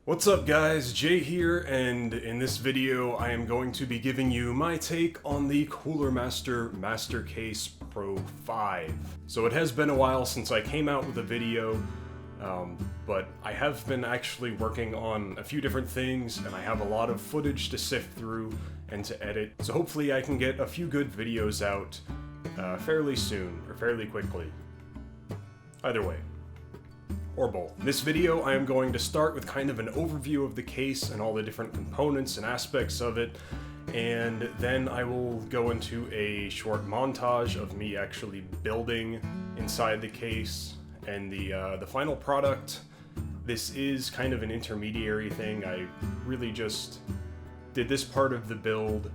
What's up guys, Jay here, and in this video I am going to be giving you my take on the Cooler Master MasterCase Pro 5. So it has been a while since I came out with a video, but I have been actually working on a few different things and I have a lot of footage to sift through and to edit, so hopefully I can get a few good videos out fairly soon, or fairly quickly. Either way. Or both. In this video, I am going to start with kind of an overview of the case and all the different components and aspects of it, and then I will go into a short montage of me actually building inside the case and the final product. This is kind of an intermediary thing. I really just did this part of the build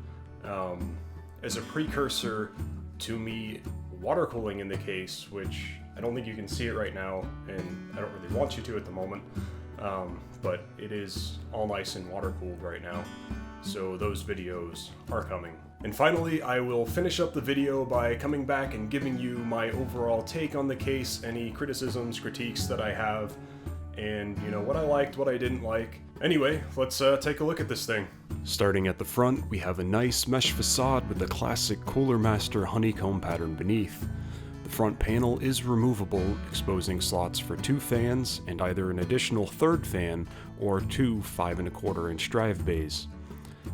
as a precursor to me water cooling in the case, which I don't think you can see it right now, and I don't really want you to at the moment, but it is all nice and water cooled right now, so those videos are coming. And finally, I will finish up the video by coming back and giving you my overall take on the case, any criticisms, critiques that I have, and you know, what I liked, what I didn't like. Anyway, let's take a look at this thing. Starting at the front, we have a nice mesh facade with the classic Cooler Master honeycomb pattern beneath. The front panel is removable, exposing slots for 2 fans and either an additional third fan or 2 5¼ inch drive bays.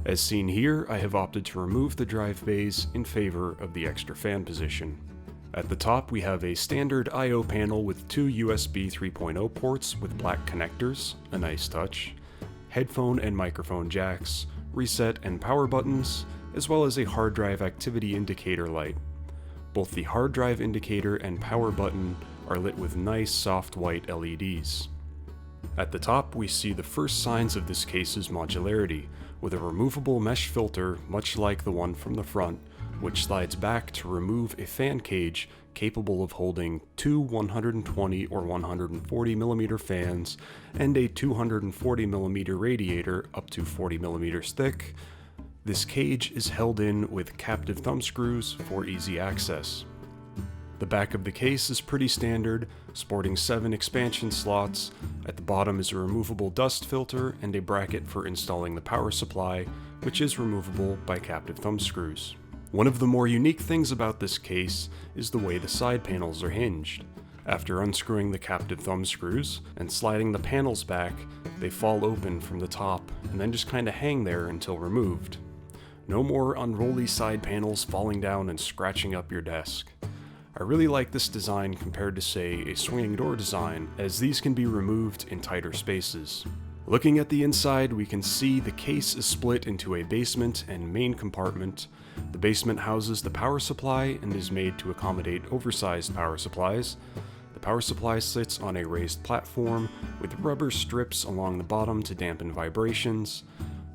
As seen here, I have opted to remove the drive bays in favor of the extra fan position. At the top, we have a standard I/O panel with 2 USB 3.0 ports with black connectors, a nice touch, headphone and microphone jacks, reset and power buttons, as well as a hard drive activity indicator light. Both the hard drive indicator and power button are lit with nice soft white LEDs. At the top, we see the first signs of this case's modularity, with a removable mesh filter much like the one from the front, which slides back to remove a fan cage capable of holding 2 120 or 140mm fans and a 240mm radiator up to 40mm thick. This cage is held in with captive thumb screws for easy access. The back of the case is pretty standard, sporting 7 expansion slots. At the bottom is a removable dust filter and a bracket for installing the power supply, which is removable by captive thumb screws. One of the more unique things about this case is the way the side panels are hinged. After unscrewing the captive thumb screws and sliding the panels back, they fall open from the top and then just kinda hang there until removed. No more unruly side panels falling down and scratching up your desk. I really like this design compared to, say, a swinging door design, as these can be removed in tighter spaces. Looking at the inside, we can see the case is split into a basement and main compartment. The basement houses the power supply and is made to accommodate oversized power supplies. The power supply sits on a raised platform with rubber strips along the bottom to dampen vibrations.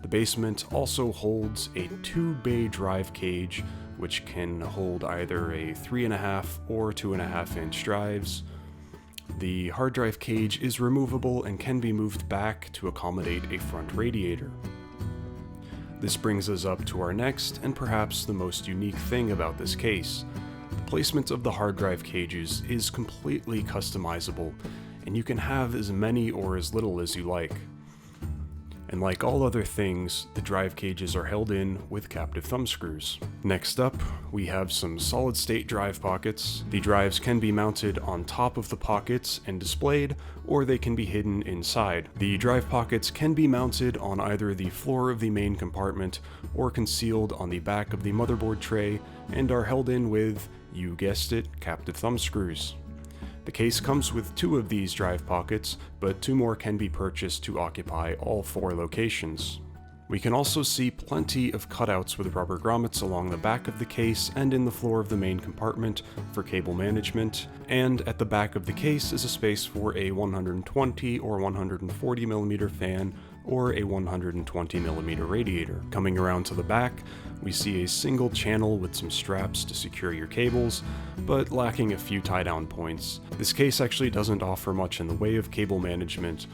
The basement also holds a 2-bay drive cage, which can hold either a 3.5 or 2.5 inch drives. The hard drive cage is removable and can be moved back to accommodate a front radiator. This brings us up to our next and perhaps the most unique thing about this case. The placement of the hard drive cages is completely customizable, and you can have as many or as little as you like. And like all other things, the drive cages are held in with captive thumb screws. Next up, we have some solid-state drive pockets. The drives can be mounted on top of the pockets and displayed, or they can be hidden inside. The drive pockets can be mounted on either the floor of the main compartment or concealed on the back of the motherboard tray, and are held in with, you guessed it, captive thumb screws. The case comes with 2 of these drive pockets, but 2 more can be purchased to occupy all 4 locations. We can also see plenty of cutouts with rubber grommets along the back of the case and in the floor of the main compartment for cable management, and at the back of the case is a space for a 120 or 140mm fan or a 120mm radiator. Coming around to the back, we see a single channel with some straps to secure your cables, but lacking a few tie-down points. This case actually doesn't offer much in the way of cable management.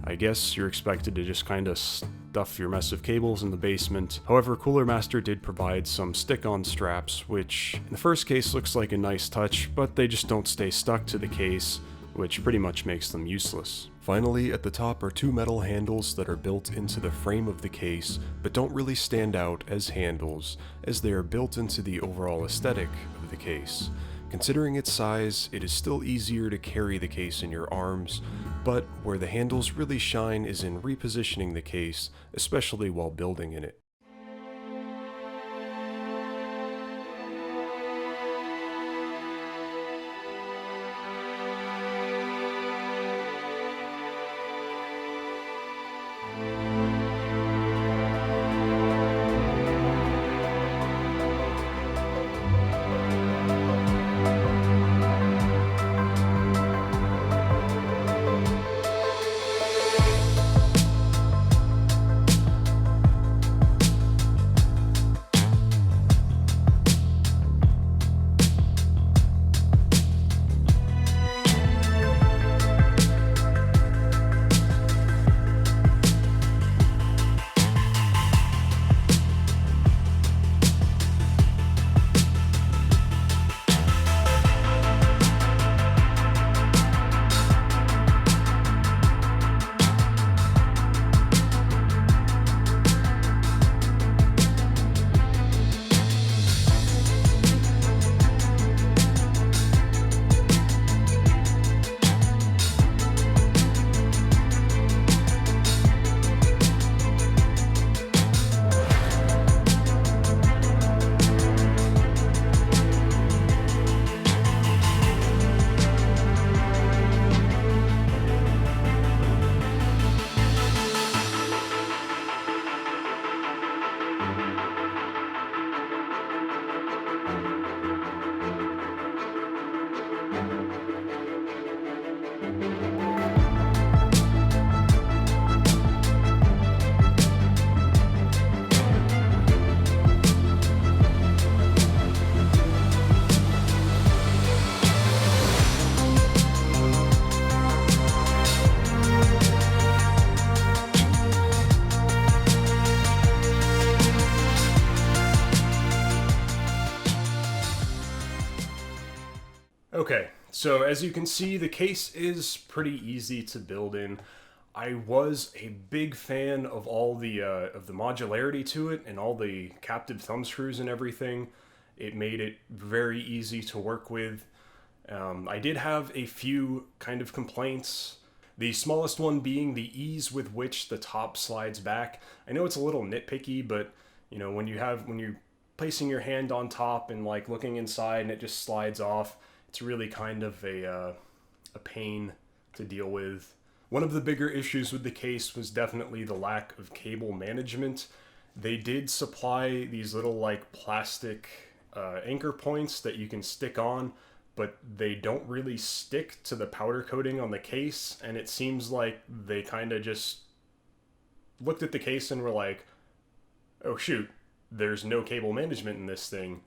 I guess you're expected to just kinda stuff your mess of cables in the basement. However, Cooler Master did provide some stick-on straps, which in the first case looks like a nice touch, but they just don't stay stuck to the case, which pretty much makes them useless. Finally, at the top are two metal handles that are built into the frame of the case, but don't really stand out as handles, as they are built into the overall aesthetic of the case. Considering its size, it is still easier to carry the case in your arms, but where the handles really shine is in repositioning the case, especially while building in it. Okay, so as you can see, the case is pretty easy to build in. I was a big fan of all the modularity to it and all the captive thumb screws and everything. It made it very easy to work with. I did have a few kind of complaints. The smallest one being the ease with which the top slides back. I know it's a little nitpicky, but you know, when you're placing your hand on top and like looking inside and it just slides off, it's really kind of a pain to deal with. One of the bigger issues with the case was definitely the lack of cable management. They did supply these little like plastic anchor points that you can stick on, but they don't really stick to the powder coating on the case, and it seems like they kind of just looked at the case and were like, oh shoot, there's no cable management in this thing.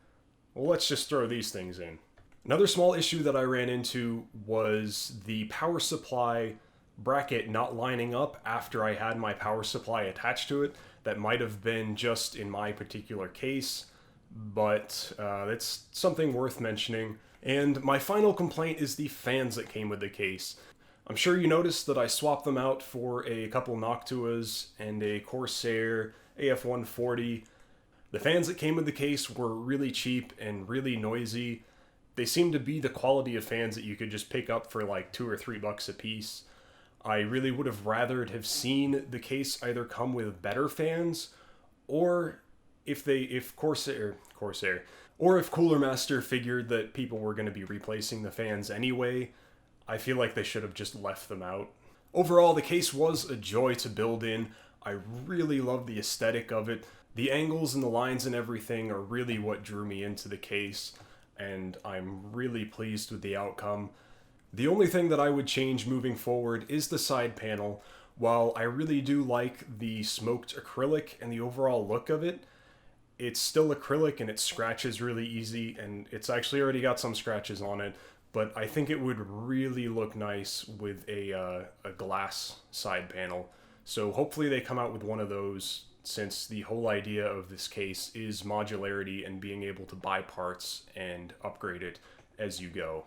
Well, let's just throw these things in. Another small issue that I ran into was the power supply bracket not lining up after I had my power supply attached to it. That might have been just in my particular case, but it's something worth mentioning. And my final complaint is the fans that came with the case. I'm sure you noticed that I swapped them out for a couple Noctuas and a Corsair AF-140. The fans that came with the case were really cheap and really noisy. They seem to be the quality of fans that you could just pick up for like $2 or $3 a piece. I really would have rathered have seen the case either come with better fans, or if Cooler Master figured that people were going to be replacing the fans anyway, I feel like they should have just left them out. Overall, the case was a joy to build in. I really love the aesthetic of it. The angles and the lines and everything are really what drew me into the case, and I'm really pleased with the outcome. The only thing that I would change moving forward is the side panel. While I really do like the smoked acrylic and the overall look of it, it's still acrylic and it scratches really easy, and it's actually already got some scratches on it, but I think it would really look nice with a glass side panel. So hopefully they come out with one of those, since the whole idea of this case is modularity and being able to buy parts and upgrade it as you go.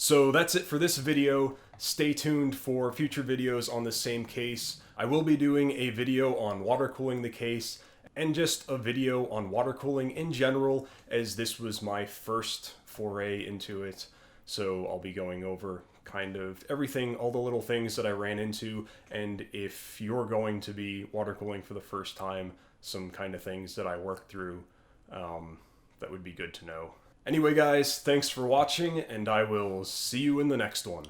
So that's it for this video. Stay tuned for future videos on the same case. I will be doing a video on water cooling the case and just a video on water cooling in general, as this was my first foray into it. So I'll be going over kind of everything, all the little things that I ran into, and if you're going to be water cooling for the first time, some kind of things that I worked through that would be good to know. Anyway guys, thanks for watching, and I will see you in the next one.